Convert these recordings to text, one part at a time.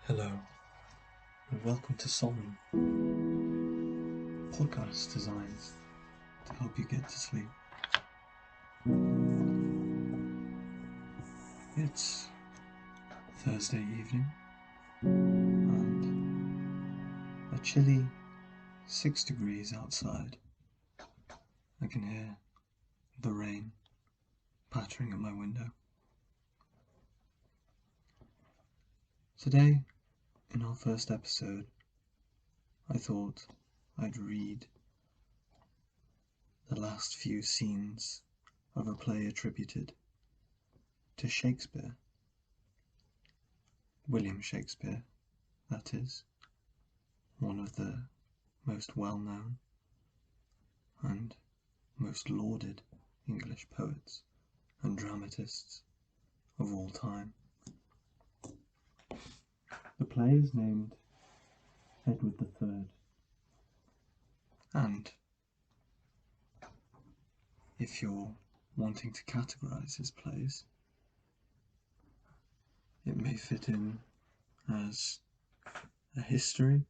Hello, and welcome to Somnal, a podcast designed to help you get to sleep. It's Thursday evening, and a chilly 6 degrees outside. I can hear the rain pattering at my window. Today, in our first episode, I thought I'd read the last few scenes of a play attributed to Shakespeare. William Shakespeare, that is, one of the most well-known and most lauded English poets and dramatists of all time. The play is named Edward III, and if you're wanting to categorize his plays, it may fit in as a history,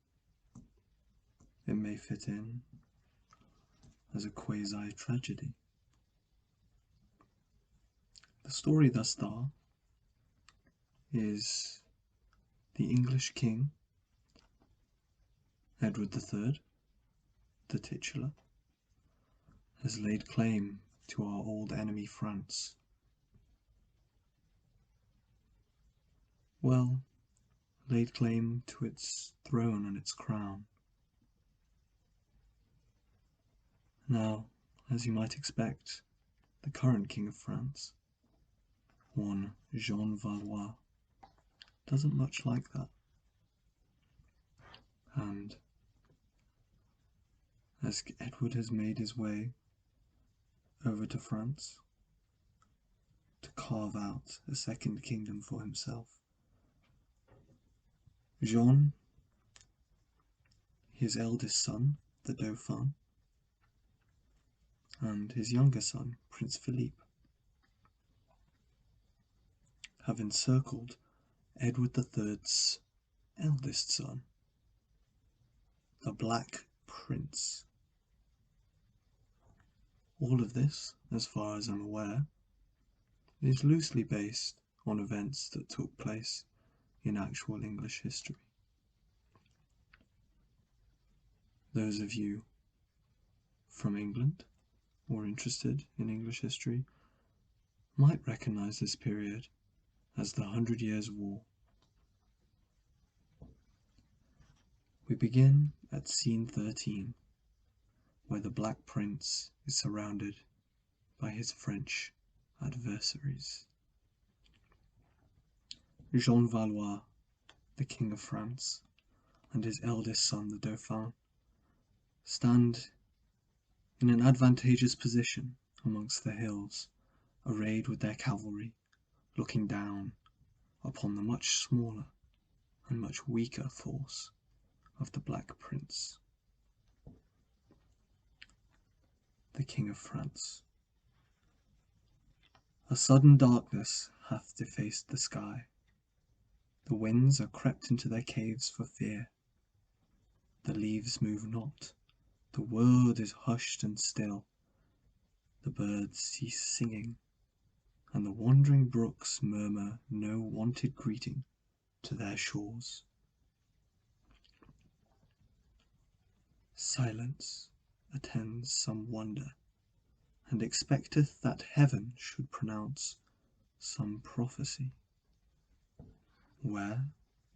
it may fit in as a quasi-tragedy. The story thus far is the English king, Edward III, the titular, has laid claim to our old enemy France. Well, laid claim to its throne and its crown. Now, as you might expect, the current king of France, one Jean Valois, doesn't much like that. And as Edward has made his way over to France to carve out a second kingdom for himself, Jean, his eldest son, the Dauphin, and his younger son, Prince Philippe, have encircled Edward III's eldest son, the Black Prince. All of this, as far as I'm aware, is loosely based on events that took place in actual English history. Those of you from England or interested in English history might recognize this period as the 100 Years' War. We begin at scene 13, where the Black Prince is surrounded by his French adversaries. Jean Valois, the King of France, and his eldest son, the Dauphin, stand in an advantageous position amongst the hills, arrayed with their cavalry, looking down upon the much smaller and much weaker force of the Black Prince. The King of France. A sudden darkness hath defaced the sky. The winds are crept into their caves for fear. The leaves move not. The world is hushed and still. The birds cease singing, and the wandering brooks murmur no wonted greeting to their shores. Silence attends some wonder, and expecteth that heaven should pronounce some prophecy. Where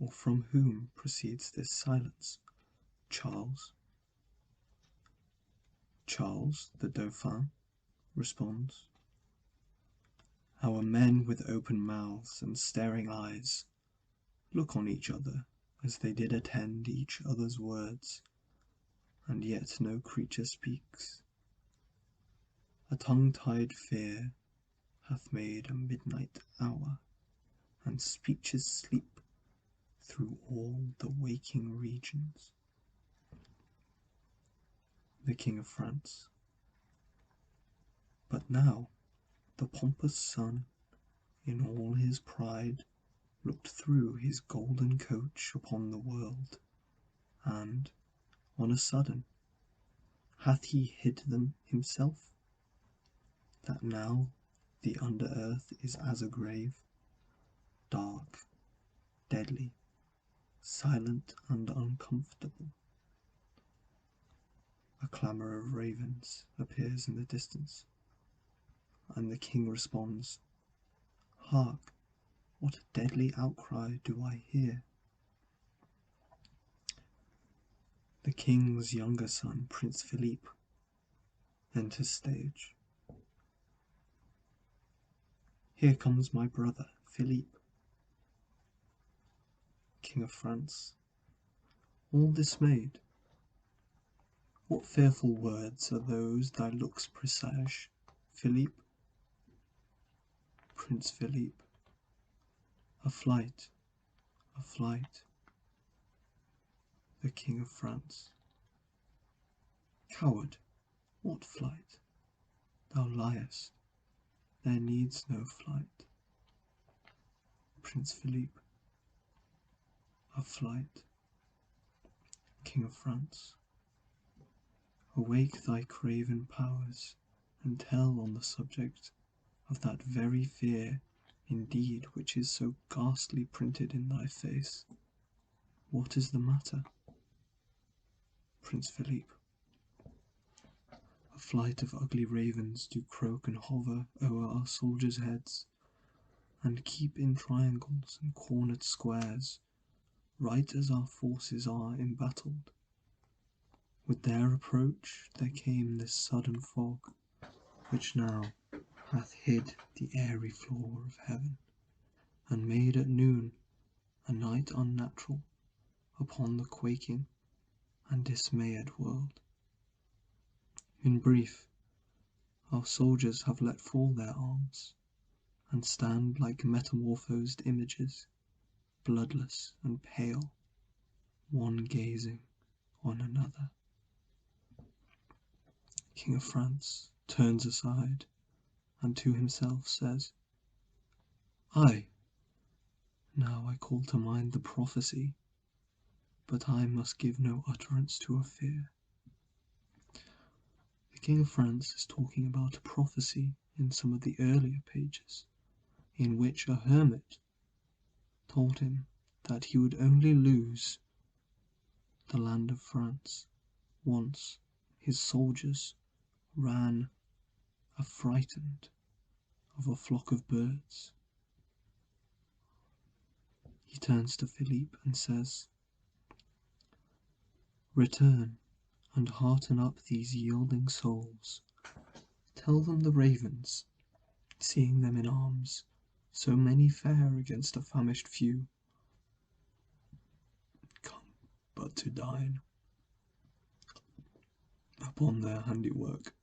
or from whom proceeds this silence? Charles? Charles, the Dauphin, responds. Our men with open mouths and staring eyes look on each other as they did attend each other's words, and yet no creature speaks. A tongue-tied fear hath made a midnight hour, and speeches sleep through all the waking regions. The King of France. But now the pompous sun, in all his pride, looked through his golden coach upon the world, and, on a sudden, hath he hid them himself, that now the under earth is as a grave, dark, deadly, silent and uncomfortable. A clamour of ravens appears in the distance, and the king responds, "Hark, what a deadly outcry do I hear!" The king's younger son, Prince Philippe, enters stage. "Here comes my brother, Philippe." King of France, all dismayed. "What fearful words are those thy looks presage, Philippe?" Prince Philippe, "A flight, a flight." The King of France, "Coward, what flight? Thou liest, there needs no flight." Prince Philippe, "A flight." King of France, "Awake thy craven powers, and tell on the subject of that very fear indeed which is so ghastly printed in thy face. What is the matter?" Prince Philippe, "A flight of ugly ravens do croak and hover o'er our soldiers' heads, and keep in triangles and cornered squares, right as our forces are embattled. With their approach there came this sudden fog, which now hath hid the airy floor of heaven, and made at noon a night unnatural upon the quaking and dismayed world. In brief, our soldiers have let fall their arms, and stand like metamorphosed images, bloodless and pale, one gazing on another." King of France turns aside, and to himself says, "Ay, now I call to mind the prophecy, but I must give no utterance to a fear." The King of France is talking about a prophecy in some of the earlier pages, in which a hermit told him that he would only lose the land of France once his soldiers ran affrighted of a flock of birds. He turns to Philippe and says, "Return and hearten up these yielding souls. Tell them the ravens, seeing them in arms, so many fare against a famished few, come but to dine upon their handiwork,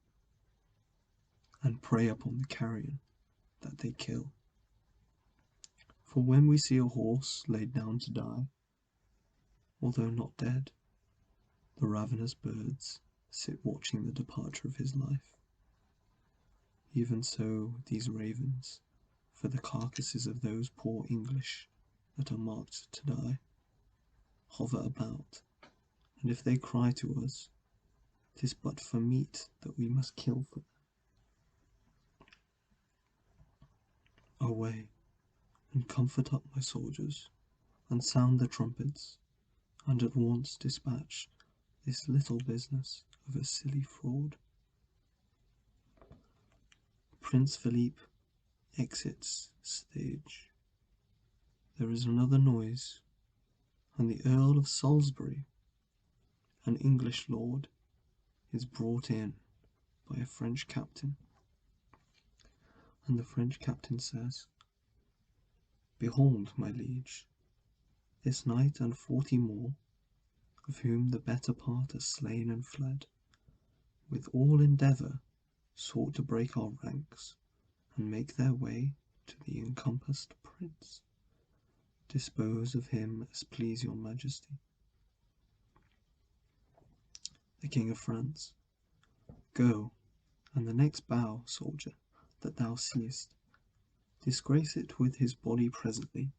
and prey upon the carrion that they kill. For when we see a horse laid down to die, although not dead, the ravenous birds sit watching the departure of his life. Even so these ravens, for the carcasses of those poor English that are marked to die, hover about, and if they cry to us, 'tis but for meat that we must kill for them. Away, and comfort up my soldiers, and sound the trumpets, and at once dispatch this little business of a silly fraud." Prince Philippe exits stage. There is another noise, and the Earl of Salisbury, an English lord, is brought in by a French captain, and the French captain says, "Behold, my liege, this knight and 40 more, of whom the better part are slain and fled, with all endeavour sought to break our ranks, and make their way to the encompassed prince. Dispose of him as please your majesty." The King of France, "Go, and the next bough, soldier, that thou seest, disgrace it with his body presently,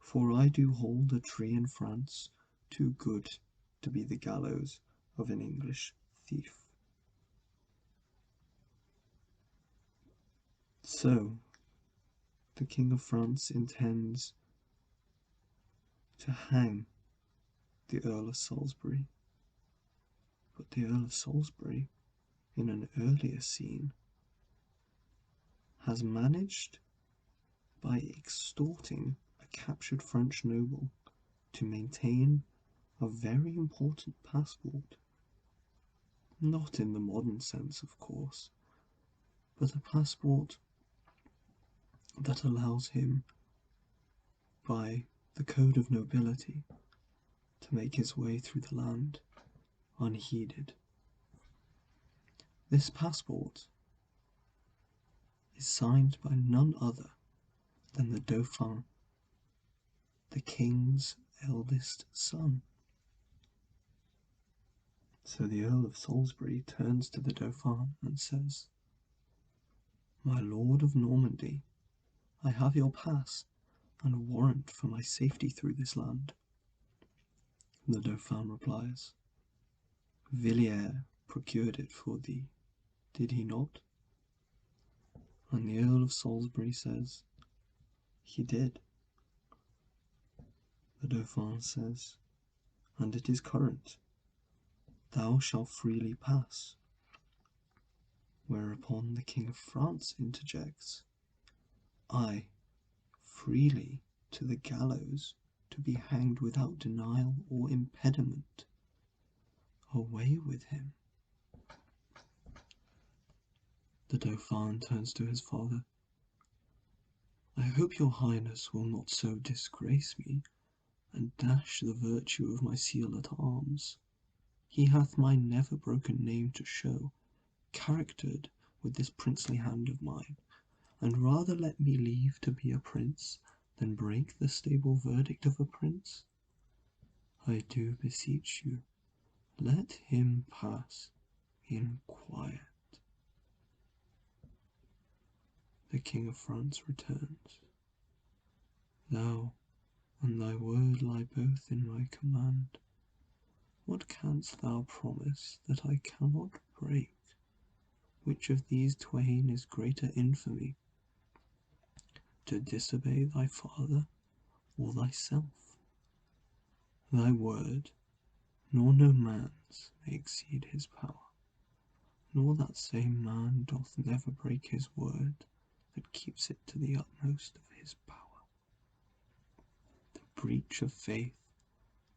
for I do hold a tree in France too good to be the gallows of an English thief. So, the King of France intends to hang the Earl of Salisbury, but the Earl of Salisbury, in an earlier scene, has managed, by extorting a captured French noble, to maintain a very important passport. Not in the modern sense, of course, but a passport that allows him, by the code of nobility, to make his way through the land unheeded. This passport is signed by none other than the Dauphin, the king's eldest son. So the Earl of Salisbury turns to the Dauphin and says, "My lord of Normandy, I have your pass and a warrant for my safety through this land." The Dauphin replies, "Villiers procured it for thee, did he not?" And the Earl of Salisbury says, "He did." The Dauphin says, "And it is current. Thou shalt freely pass." Whereupon the King of France interjects, "I, freely to the gallows, to be hanged without denial or impediment. Away with him." The Dauphin turns to his father. "I hope your Highness will not so disgrace me, and dash the virtue of my seal at arms. He hath my never broken name to show, charactered with this princely hand of mine, and rather let me leave to be a prince than break the stable verdict of a prince. I do beseech you, let him pass in quiet." The King of France returns. "Thou and thy word lie both in my command. What canst thou promise that I cannot break? Which of these twain is greater infamy, to disobey thy father or thyself? Thy word, nor no man's, may exceed his power, nor that same man doth never break his word that keeps it to the utmost of his power. The breach of faith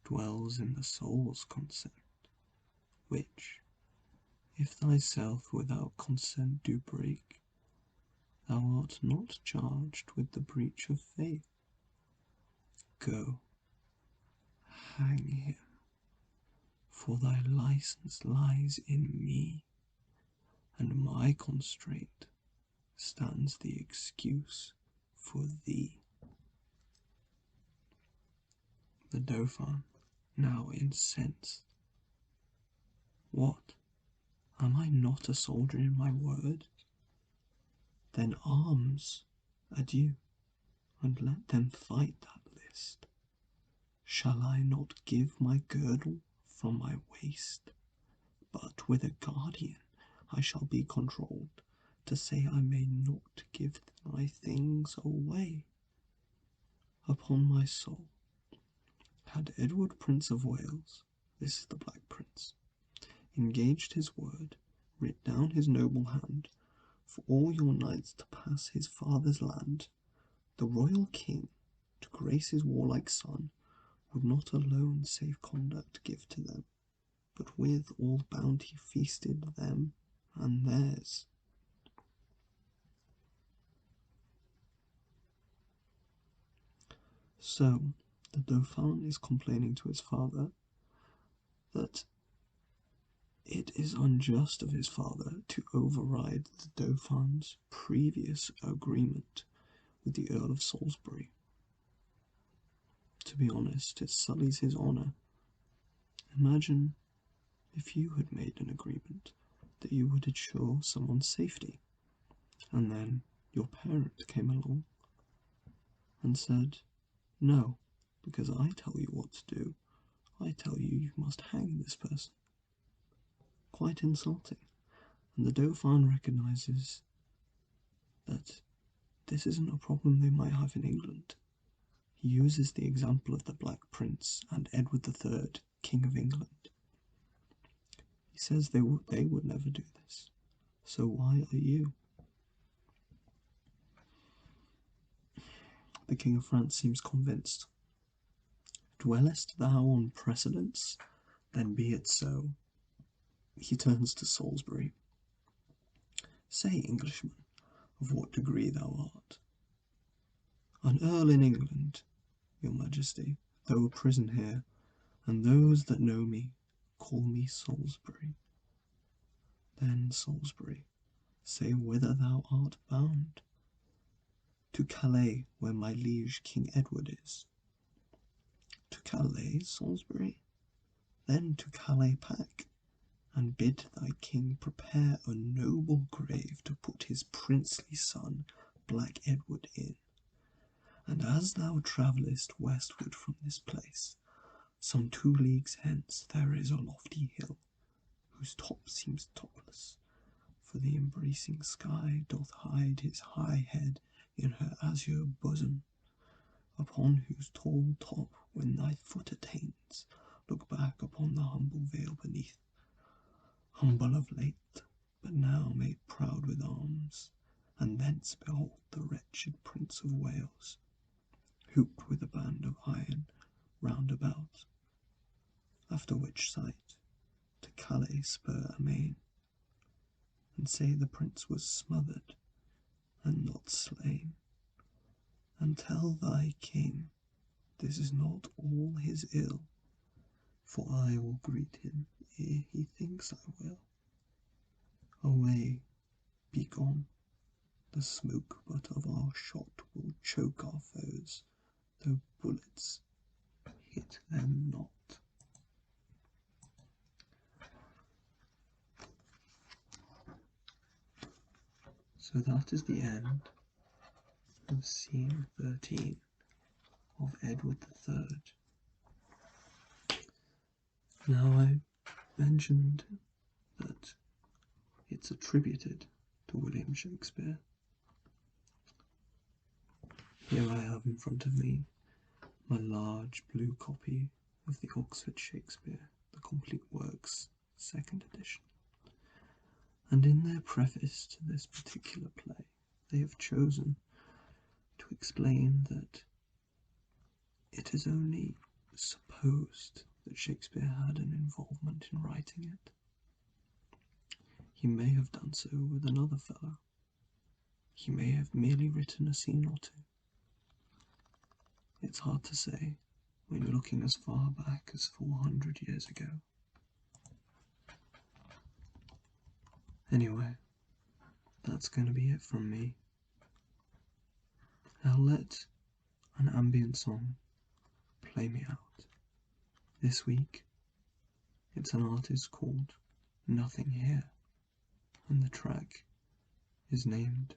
dwells in the soul's consent, which, if thyself without consent do break, thou art not charged with the breach of faith. Go, hang him, for thy license lies in me, and my constraint stands the excuse for thee." The Dauphin, now incensed, "What? Am I not a soldier in my word? Then arms, adieu, and let them fight that list. Shall I not give my girdle from my waist? But with a guardian I shall be controlled, to say I may not give my things away. Upon my soul, had Edward Prince of Wales," this is the Black Prince, "engaged his word, writ down his noble hand, for all your knights to pass his father's land, the royal king, to grace his warlike son, would not alone safe conduct give to them, but with all bounty feasted them and theirs." So the Dauphin is complaining to his father that it is unjust of his father to override the Dauphin's previous agreement with the Earl of Salisbury. To be honest, it sullies his honour. Imagine if you had made an agreement that you would ensure someone's safety, and then your parent came along and said, No, because I tell you what to do. I tell you must hang this person. Quite insulting, and the Dauphin recognises that this isn't a problem they might have in England. He uses the example of the Black Prince and Edward III, King of England. He says they would never do this. So why are you? The King of France seems convinced. Dwellest thou on precedents? Then be it so. He turns to Salisbury. Say, Englishman, of what degree thou art. An earl in England, your majesty, though a prison here, and those that know me call me Salisbury. Then, Salisbury, say whither thou art bound. To Calais, where my liege King Edward is. To Calais, Salisbury? Then to Calais pack, and bid thy king prepare a noble grave to put his princely son, Black Edward, in. And as thou travellest westward from this place, some 2 leagues hence there is a lofty hill, whose top seems topless, for the embracing sky doth hide his high head in her azure bosom, upon whose tall top, when thy foot attains, look back upon the humble vale beneath, humble of late, but now made proud with arms, and thence behold the wretched Prince of Wales, hooped with a band of iron round about, after which sight to Calais spur amain, and say the prince was smothered and not slain, and tell thy king this is not all his ill, for I will greet him ere he thinks I will. Away, be gone, the smoke but of our shot will choke our foes, though bullets hit them not. So that is the end of scene 13 of Edward III. Now I mentioned that it's attributed to William Shakespeare. Here I have in front of me my large blue copy of the Oxford Shakespeare, the Complete Works, 2nd edition. And in their preface to this particular play, they have chosen to explain that it is only supposed that Shakespeare had an involvement in writing it. He may have done so with another fellow. He may have merely written a scene or 2. It's hard to say when you're looking as far back as 400 years ago. Anyway, that's going to be it from me. I'll let an ambient song play me out. This week, it's an artist called Nothing Here, and the track is named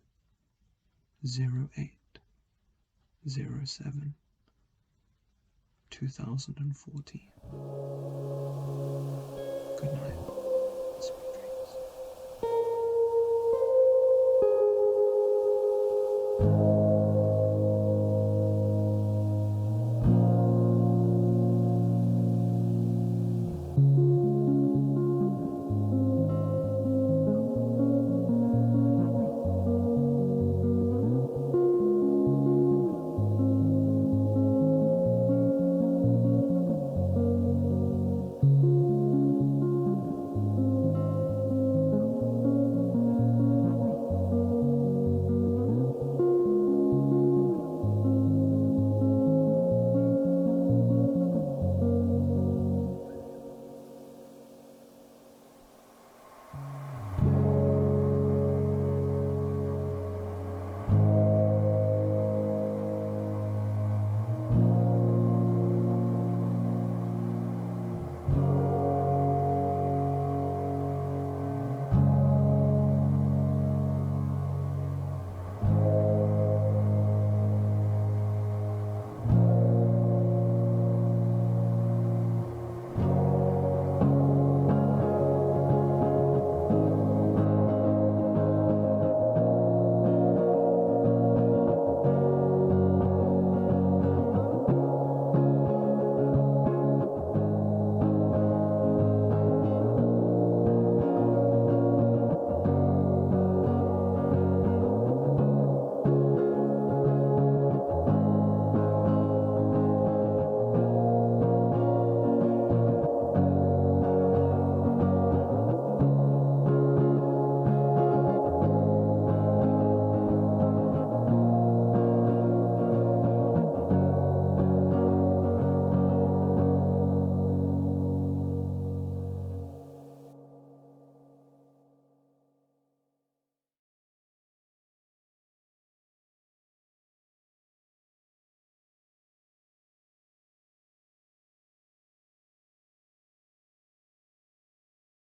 0807 2014. Good night.